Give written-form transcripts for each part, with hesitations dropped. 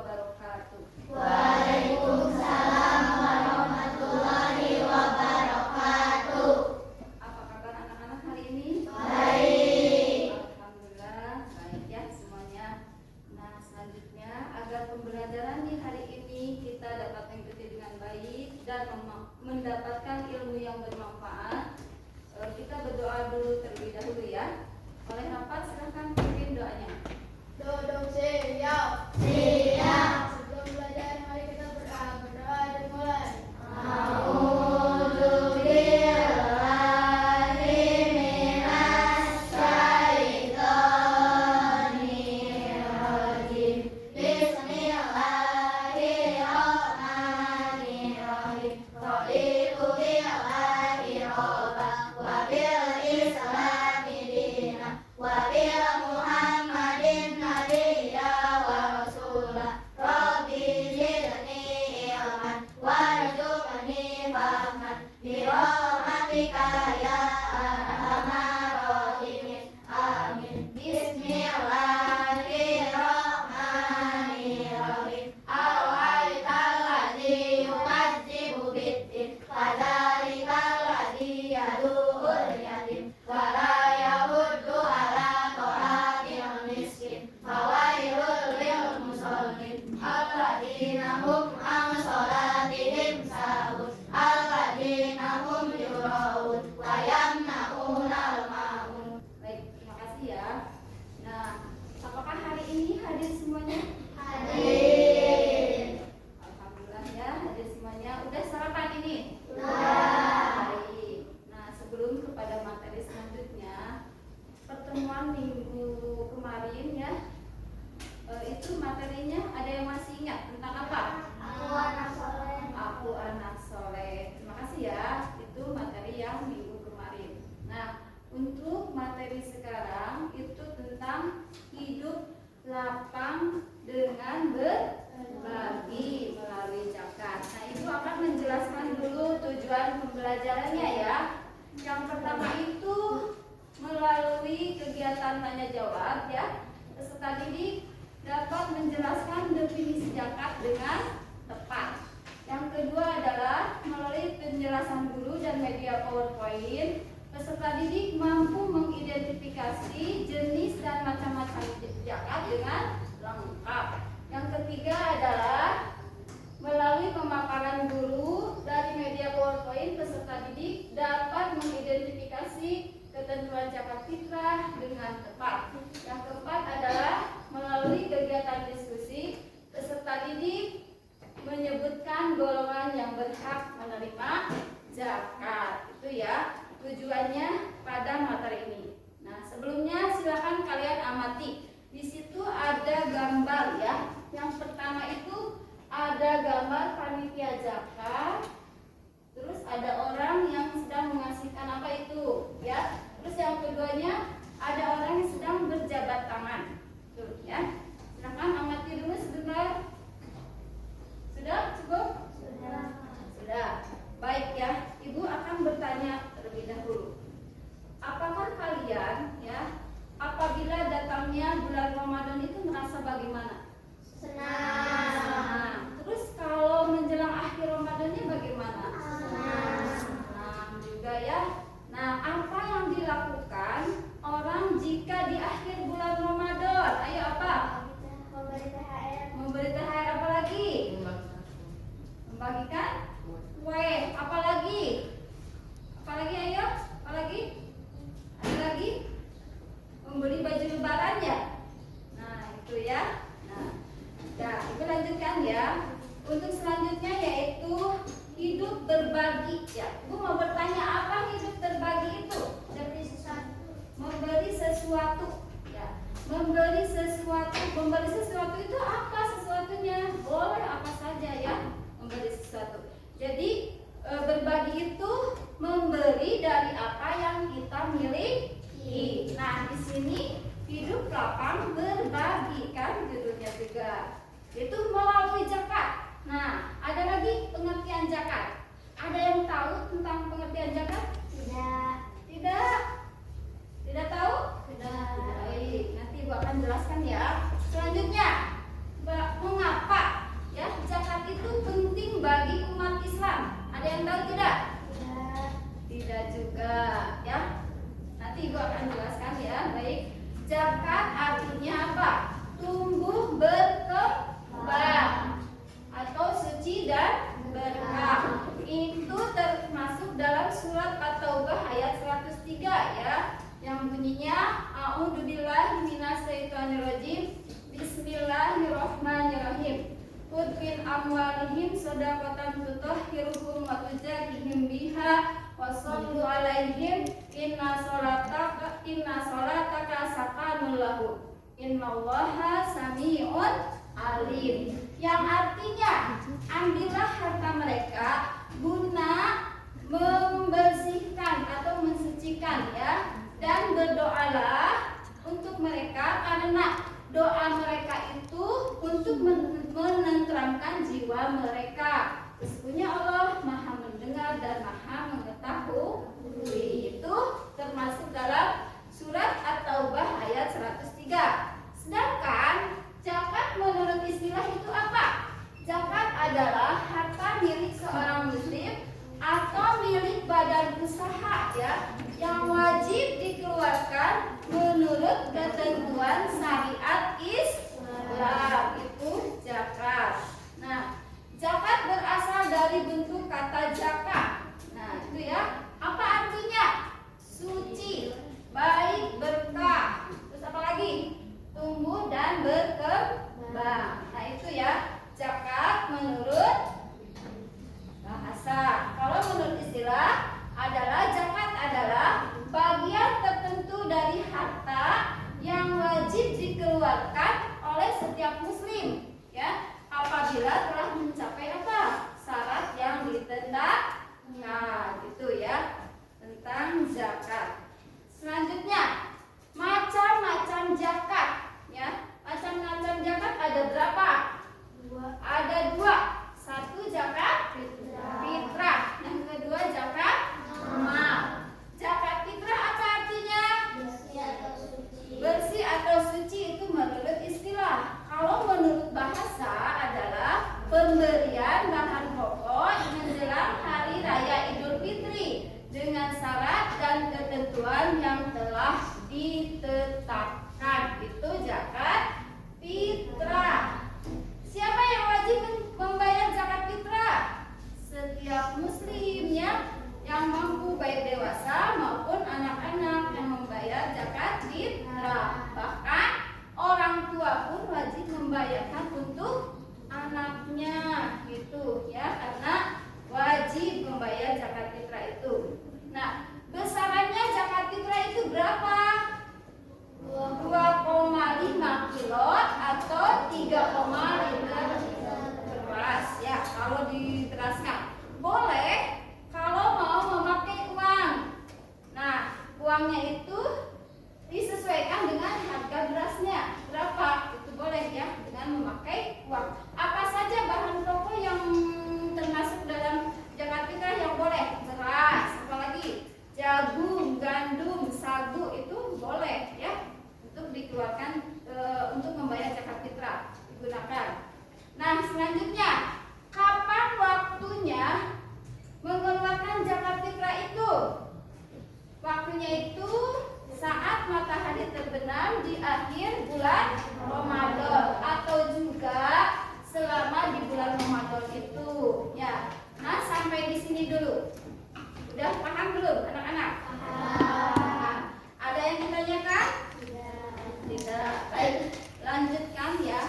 wabarakatuh. Waalaikumsalam warahmatullahi wabarakatuh. Apa kabar anak-anak hari ini? Baik. Alhamdulillah baik ya semuanya. Nah selanjutnya agar pembelajaran di hari ini kita dapat mengikuti dengan baik dan mendapatkan ilmu yang bermanfaat, kita berdoa dulu terlebih dahulu ya. Oleh rapat silahkan pimpin doanya. Duduk siap. Siap. Sebelum belajar mari kita berdoa dan mulai. A'udzu billahi minasy syaithanir rajim. Bismillahirrahmanirrahim. Raditu billahi robban wa bil islami dinan wa bil Muhammadin nabiyya wa rasulah. Rabbi zidni ilman warzuqni fahman bi rahmatika ya arhamar rahimin. Amin. Bismillahirrahmanirrahim. Ara'aital ladzi yukadzibu biddin fadzalikal ladzi yad'ul yatim wa la yahuddu ala ta'amil miskin fawailul lil musallin alladzina hum an shalatihim sahun alladzina hum yura'un wa yamna'unal ma'un. Baik, terima kasih ya. Nah, apakah hari ini hadir semuanya? Hadir. Alhamdulillah ya, hadir semuanya. Udah sarapan ini? Sudah. Baik. Nah, sebelum kepada materi selanjutnya, pertemuan minggu kemarin ya, itu materinya ada yang masih ingat tentang apa? Aku anak soleh. Aku anak soleh. Terima kasih ya. Itu materi yang minggu kemarin. Nah, untuk materi sekarang itu tentang hidup lapang dengan berbagi melalui zakat. Nah, Ibu akan menjelaskan dulu tujuan pembelajarannya ya. Yang pertama itu melalui kegiatan tanya jawab ya, peserta didik dapat menjelaskan definisi zakat dengan tepat. Yang kedua adalah melalui penjelasan guru dan media PowerPoint, peserta didik mampu mengidentifikasi jenis dan macam-macam zakat dengan lengkap. Yang ketiga adalah melalui pemaparan guru dari media PowerPoint, peserta didik dapat mengidentifikasi ketentuan zakat fitrah dengan tepat. Yang keempat adalah melalui kegiatan diskusi, peserta didik menyebutkan golongan yang berhak menerima zakat. Itu ya tujuannya pada materi ini. Nah, sebelumnya silakan kalian amati. Di situ ada gambar ya. Yang pertama itu ada gambar panitia zakat. Terus ada orang yang sedang mengasihkan apa itu, ya. Terus yang keduanya ada orang yang sedang berjabat tangan. Tuh, ya. Silakan amati dulu sebentar. Sudah cukup? Sudah. Baik ya. Ibu akan bertanya terlebih dahulu. Apakah kalian ya apabila datangnya bulan Ramadan itu merasa bagaimana? Senang. Terus kalau menjelang akhir Ramadannya bagaimana? Senang. Juga ya. Nah, apa yang dilakukan orang jika di akhir bulan Ramadan? Ayo apa? Memberi THR. Memberi THR apa lagi? Membagikan kue. Apa lagi? Apa lagi ayo? Apa lagi? Ada lagi? Membeli baju lebaran ya? Nah, itu ya. Nah, Ibu lanjutkan ya. Untuk selanjutnya yaitu hidup berbagi ya. Ibu mau bertanya apa hidup berbagi itu? Memberi sesuatu. Memberi sesuatu ya. Memberi sesuatu itu apa sesuatunya? Boleh apa saja ya. Memberi sesuatu. Jadi berbagi itu memberi dari apa yang kita miliki. Nah, di sini hidup lapang berbagi kan judulnya juga. Itu melalui zakat. Nah, ada lagi pengertian zakat. Ada yang tahu tentang pengertian zakat? Tidak. Tidak? Tidak tahu? Tidak. Baik, nanti Ibu akan jelaskan ya. Selanjutnya, amwalihim shadaqatan tutahhiruhum wa tuzakkihim biha wa shallu 'alaihim inna sholataka sakanun lahum innallaha sami'un alim. Yang artinya, ambillah harta mereka guna membersihkan atau mensucikan ya, dan berdoalah untuk mereka karena doa mereka itu untuk menenteramkan jiwa mereka. Sesungguhnya Allah Maha mendengar dan Maha mengetahui. Itu termasuk dalam surat At-Taubah ayat 103. Sedangkan zakat menurut istilah itu apa? Zakat adalah harta milik seorang muslim atau milik badan usaha ya, yang wajib dikeluarkan menurut ketentuan syariat Islam. Itu zakat. Nah, zakat berasal dari bentuk kata zakat. Nah, itu ya. Apa artinya? Suci, baik, berkah. Terus apa lagi? Tumbuh dan berkembang. Nah, itu ya. Zakat menurut bahasa. Kalau menurut istilah adalah zakat adalah bagian tertentu dari harta yang wajib dikeluarkan oleh setiap muslim ya, apabila telah mencapai apa? Syarat yang ditetapkan. Gitu ya, tentang zakat. Selanjutnya, macam-macam zakat ya. Macam-macam zakat ada berapa? Ada dua. Satu zakat fitrah, yang kedua zakat mal. Zakat fitrah apa artinya? Bersih atau suci itu menurut istilah. Kalau menurut bahasa adalah pemberian bahan pokok menjelang hari raya Idul Fitri dengan syarat dan ketentuan yang telah ditetapkan. Itu zakat fitrah. Siapa yang wajib membayar zakat fitrah? Setiap muslim ya, yang mampu baik dewasa maupun anak-anak yang membayar zakat fitrah. Bahkan orang tua pun wajib membayarkan untuk anaknya gitu ya, karena wajib membayar zakat fitrah itu. Nah, besarannya zakat fitrah itu berapa? 2,5 kilo atau 3,5 liter beras ya, kalau diteraskan. Boleh kalau mau memakai uang. Nah, uangnya itu disesuaikan dengan harga berasnya berapa, itu boleh ya, dengan memakai uang. Apa saja bahan pokok yang termasuk dalam zakat fitrah yang boleh? Beras, apalagi jagung, gandum, sagu, itu boleh ya untuk dikeluarkan untuk membayar zakat fitrah digunakan. Nah, selanjutnya, kapan waktunya mengeluarkan zakat fitrah itu? Waktunya itu saat matahari terbenam di akhir bulan Ramadan atau juga selama di bulan Ramadan itu ya. Nah, sampai di sini dulu. Udah paham belum anak-anak? Paham. Ada yang ditanyakan? Tidak. Baik, lanjutkan ya.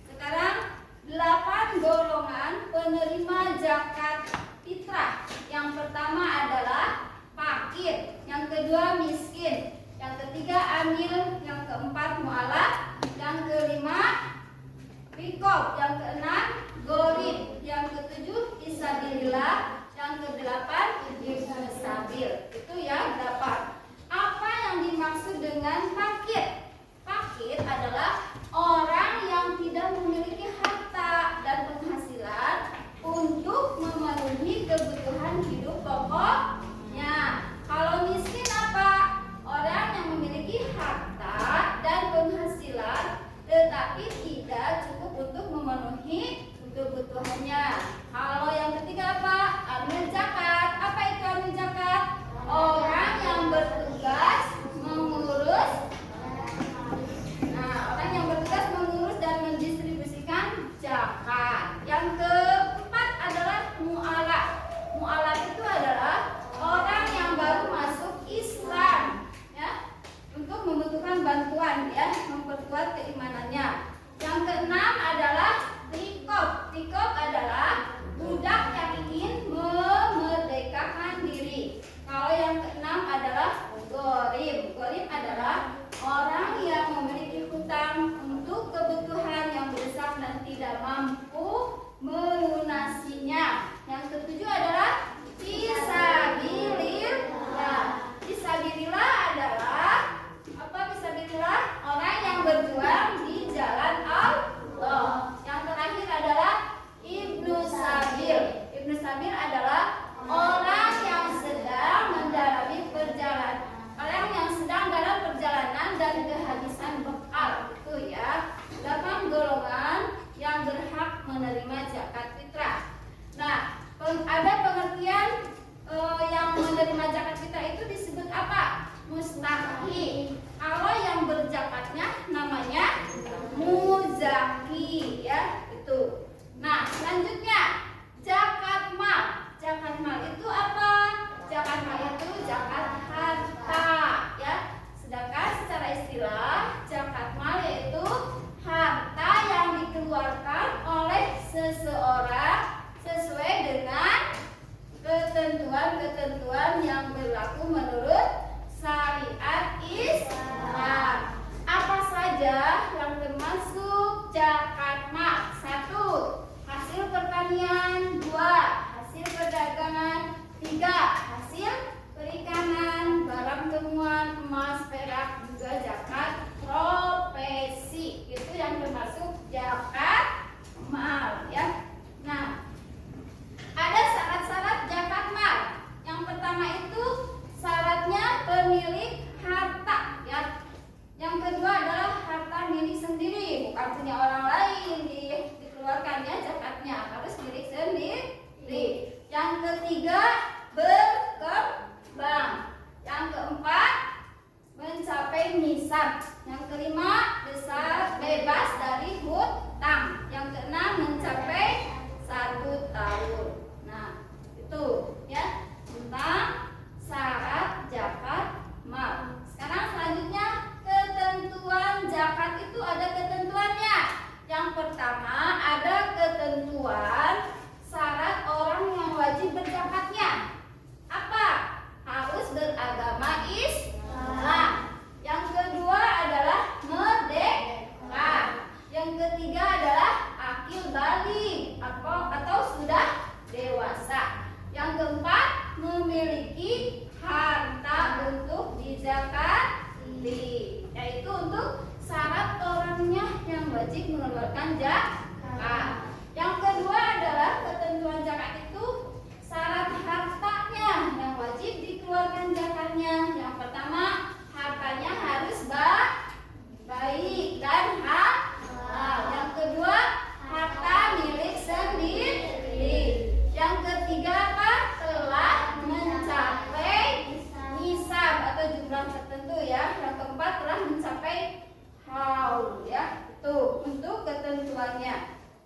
Sekarang 8 golongan penerima zakat fitrah. Yang pertama adalah fakir, yang kedua miskin, yang ketiga amil, yang keempat mu'alaf, yang kelima rikob, yang keenam gorib, yang ketujuh fisabilillah, yang kedelapan ibnu sabil. Itu ya 8. Apa yang dimaksud dengan fakir? Fakir adalah orang yang tidak memiliki harta dan penghasilan untuk memenuhi kebutuhan hidup pokoknya. Kalau miskin apa? Orang yang memiliki harta dan penghasilan tetapi tidak cukup untuk memenuhi kebutuhannya. Kalau yang ketiga apa?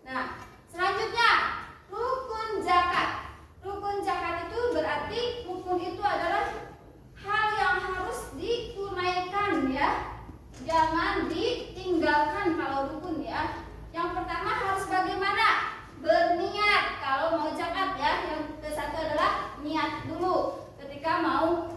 Nah, selanjutnya rukun zakat. Rukun zakat itu berarti rukun itu adalah hal yang harus ditunaikan ya. Jangan ditinggalkan kalau rukun ya. Yang pertama harus bagaimana? Berniat kalau mau zakat ya. Yang ke satu adalah niat dulu ketika mau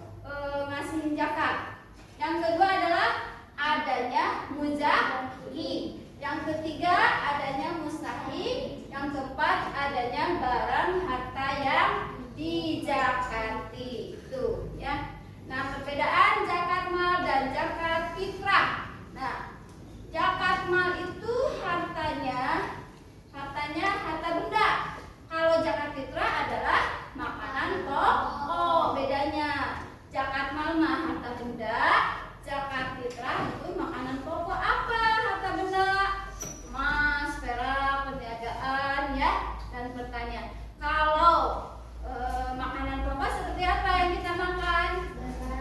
ngasihin zakat. Yang kedua adalah adanya muzahi. Yang ketiga adanya mustahil. Yang keempat adanya barang harta yang dizakati. Itu ya. Nah, perbedaan zakat mal dan zakat fitrah. Nah, zakat mal itu hartanya harta benda. Kalau zakat fitrah adalah makanan pokok. Bedanya zakat mal mah harta benda, zakat fitrah itu makanan pokok. Apa harta benda? Emas, perak, perniagaan ya, dan pertanian. Kalau makanan pokok seperti apa yang kita makan?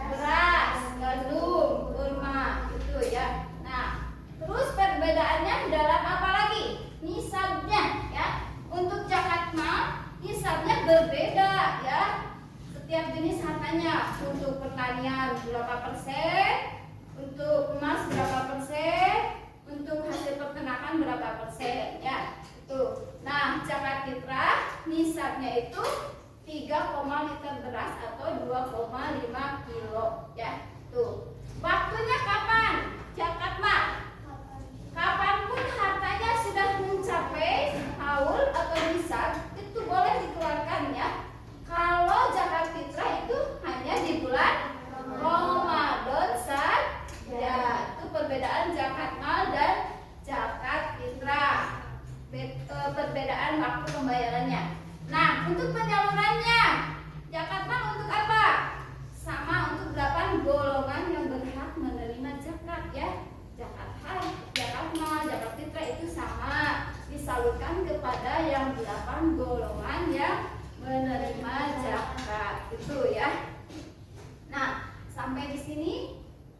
Beras, gandum, kurma, itu ya. Nah, terus perbedaannya dalam apa lagi? Nisabnya ya. Untuk zakat mal nisabnya berbeda ya. Setiap jenis hartanya. Untuk pertanian berapa persen, untuk emas berapa persen, untuk hasil peternakan berapa persen ya. Itu. Nah, zakat fitrah nisabnya itu 3, liter beras atau 2,5 kilo ya. Tuh. Waktunya kapan? Zakat mal. Kapanpun hartanya sudah mencapai haul atau nisab itu boleh dikeluarkan ya. Kalau zakat fitrah itu hanya di bulan Ramadan saja. Itu perbedaan zakat mal dan zakat fitrah. Perbedaan waktu pembayarannya. Nah, untuk penyalurannya, zakat mal untuk apa? Sama untuk 8 golongan yang berhak menerima zakat ya. Zakat hal, zakat mal, zakat fitrah itu sama, disalurkan kepada yang 8 golongan yang menerima zakat. Itu ya. Nah, sampai di sini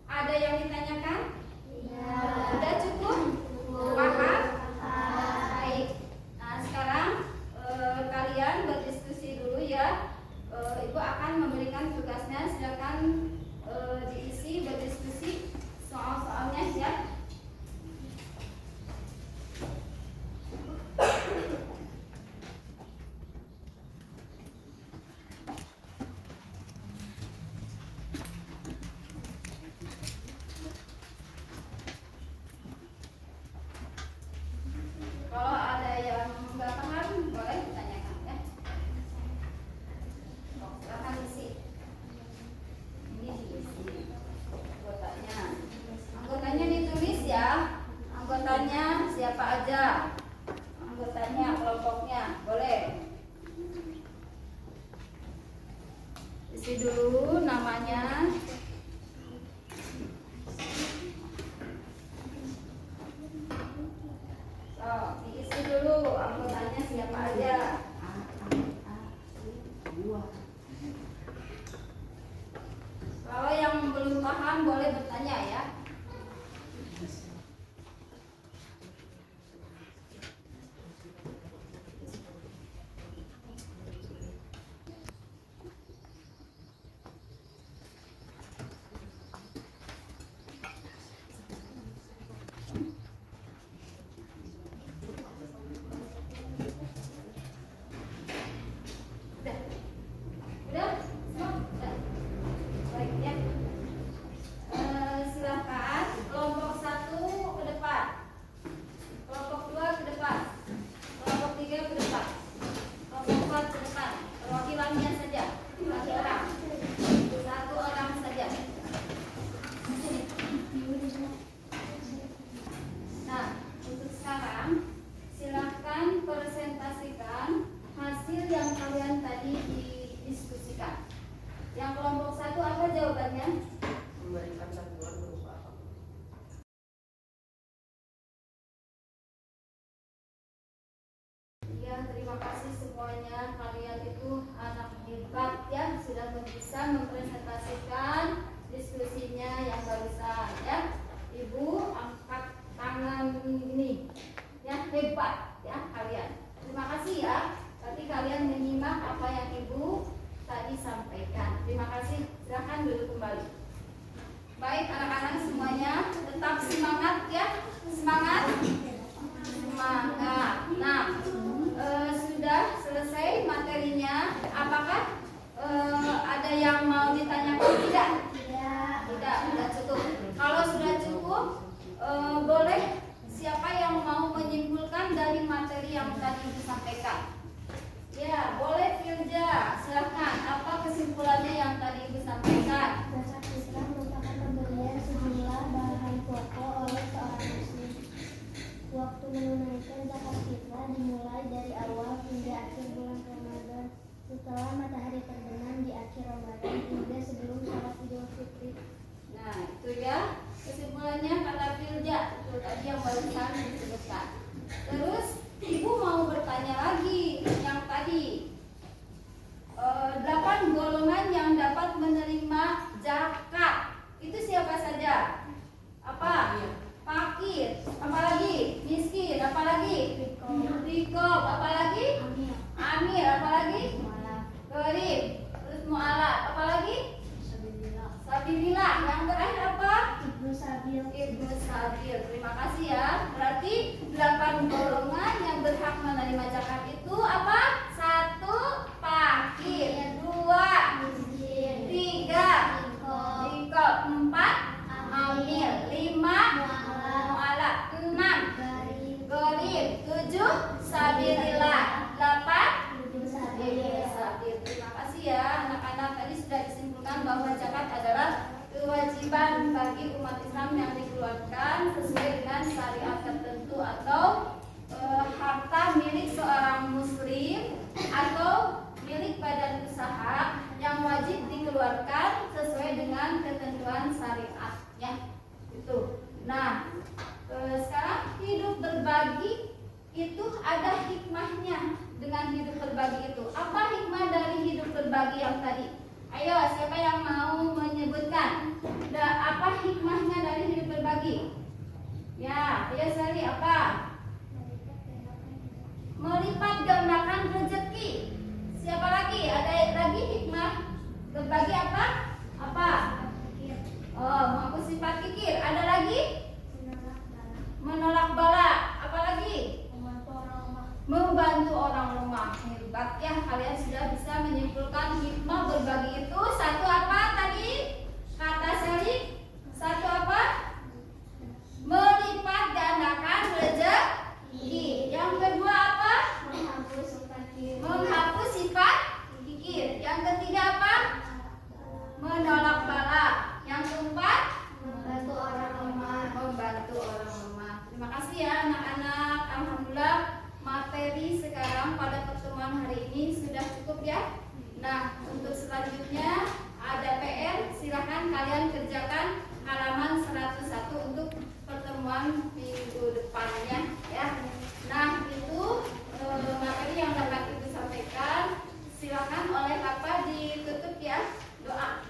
ada yang ditanyakan? Iya. Sudah cukup? Paham? Baik. Nah, sekarang kalian berdiskusi dulu ya. Ibu akan memberikan tugasnya, silakan diisi berdiskusi soal-soalnya ya. Kalau ada yang nggak paham boleh ditanyakan ya. Silakan isi. Ini diisi anggotanya. Anggotanya ditulis ya. Anggotanya siapa aja? Anggotanya, kelompoknya boleh. Isi dulu namanya. Diisi dulu anggotanya siapa aja. Kalau yang belum paham boleh bertanya ya. Udah? Semua? Udah. Baik ya. Silahkan ya. Berarti kalian menyimak apa yang Ibu tadi sampaikan. Terima kasih. Silahkan duduk kembali. Baik anak-anak semuanya, tetap semangat ya. Semangat. Semangat. Nah, sudah selesai materinya. Apakah ada yang mau ditanyakan? Tidak? Tidak, sudah cukup. Kalau sudah cukup, boleh siapa yang mau menyimpulkan dari materi yang tadi disampaikan? Ya, boleh Firja. Silakan. Apa kesimpulannya yang tadi disampaikan? Zakat fitrah merupakan pemberian sejumlah bahan pokok oleh seorang muslim. Waktu menunaikan zakat fitrah dimulai dari awal hingga akhir bulan Ramadan. Setelah matahari terbenam di akhir Ramadan hingga sebelum sholat Idul Fitri. Nah, itu ya kesimpulannya kata Firja. Itu tadi yang barusan disebutkan. Terus Ibu mau bertanya lagi yang tadi 8 golongan yang dapat menerima zakat. Itu siapa saja? Apa? Fakir. Apalagi? Miskin. Apalagi? Rikob. Apalagi? Amir. Apalagi? Gharib. Terus mu'alaf. Apalagi? Sabilillah. Yang terakhir apa? Ibnu Sabil. Ibnu Sabil. Terima kasih ya. Berarti 8 golongan yang berhak menerima zakat itu apa? 1. Fakir. 2. Miskin. 3. Rikob. 4. Amir. 5. Mu'alaf. 6. Gharib. 7. Sabilillah. 8. Ibnu Ibnu Sabil. Sabil. Terima kasih ya anak-anak. Tadi sudah disimpulkan bahwa zakat adalah kewajiban bagi umat Islam yang dikeluarkan sesuai dengan syariat tertentu atau harta milik seorang muslim atau milik badan usaha yang wajib dikeluarkan sesuai dengan ketentuan syariatnya. Itu. Nah, sekarang hidup berbagi itu ada hikmahnya. Dengan hidup berbagi itu, apa hikmah dari hidup berbagi yang tadi? Ayo, siapa yang mau menyebutkan? Apa hikmahnya dari hidup berbagi? Ya, ayo Sari, apa? Melipat gandakan rezeki. Siapa lagi? Ada lagi hikmah berbagi apa? Apa? Oh, mengaku sifat kikir. Ada lagi? Menolak bala. Apa lagi? Membantu orang lemah. Hebat ya, kalian sudah bisa menyimpulkan hikmah berbagi itu. 1 apa tadi? Kata Sari. 1 apa? Melipat gandakan rezeki. Yang kedua apa? Menghapus sifat kikir. Yang ketiga apa? Menolak bala. Yang keempat? Membantu orang lemah. Membantu orang lemah. Terima kasih ya anak-anak. Alhamdulillah materi sekarang pada pertemuan hari ini sudah cukup ya. Nah, untuk selanjutnya ada PR, silahkan kalian kerjakan halaman 101 untuk pertemuan minggu depannya ya. Nah, itu materi yang dapat Ibu sampaikan. Silakan oleh Bapak ditutup ya. Doa.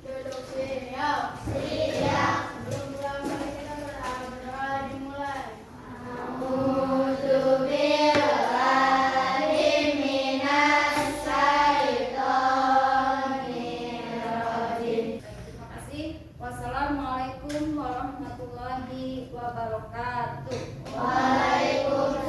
Duduk siap. Sebelum pulang mari kita berdoa dimulai. Terima kasih. Wassalamualaikum warahmatullahi wabarakatuh. Waalaikumsalam.